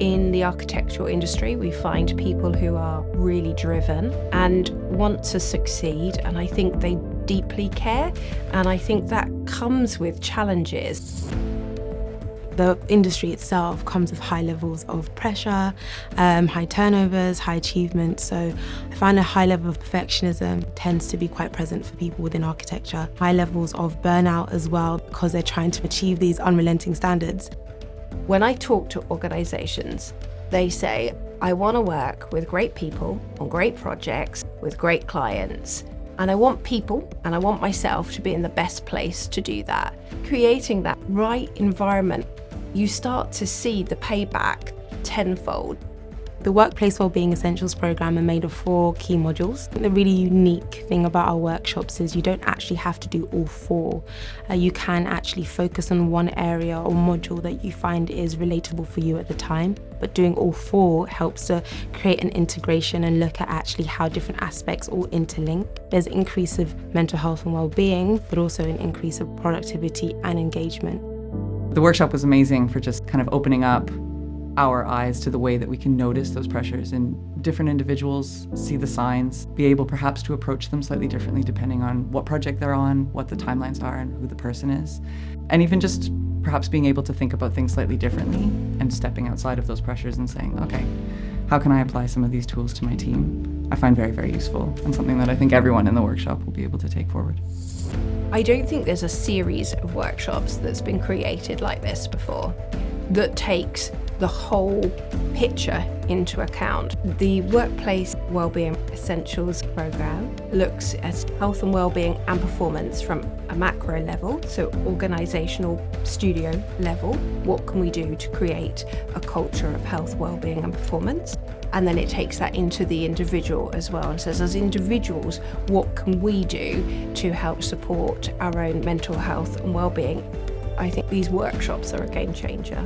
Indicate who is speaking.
Speaker 1: In the architectural industry, we find people who are really driven and want to succeed, and I think they deeply care, and I think that comes with challenges.
Speaker 2: The industry itself comes with high levels of pressure, high turnovers, high achievement. So I find a high level of perfectionism tends to be quite present for people within architecture. High levels of burnout as well, because they're trying to achieve these unrelenting standards.
Speaker 1: When I talk to organisations, they say, I want to work with great people on great projects with great clients. And I want people and I want myself to be in the best place to do that. Creating that right environment, you start to see the payback tenfold.
Speaker 2: The Workplace Wellbeing Essentials programme are made of 4 key modules. The really unique thing about our workshops is you don't actually have to do all 4. You can actually focus on one area or module that you find is relatable for you at the time. But doing all 4 helps to create an integration and look at actually how different aspects all interlink. There's an increase of mental health and well-being, but also an increase of productivity and engagement.
Speaker 3: The workshop was amazing for just kind of opening up our eyes to the way that we can notice those pressures in different individuals, see the signs, be able perhaps to approach them slightly differently depending on what project they're on, what the timelines are, and who the person is. And even just perhaps being able to think about things slightly differently and stepping outside of those pressures and saying, okay, how can I apply some of these tools to my team? I find very, very useful and something that I think everyone in the workshop will be able to take forward.
Speaker 1: I don't think there's a series of workshops that's been created like this before that takes the whole picture into account. The Workplace Wellbeing Essentials programme looks at health and wellbeing and performance from a macro level, so organisational studio level. What can we do to create a culture of health, wellbeing and performance? And then it takes that into the individual as well and says, as individuals, what can we do to help support our own mental health and wellbeing? I think these workshops are a game changer.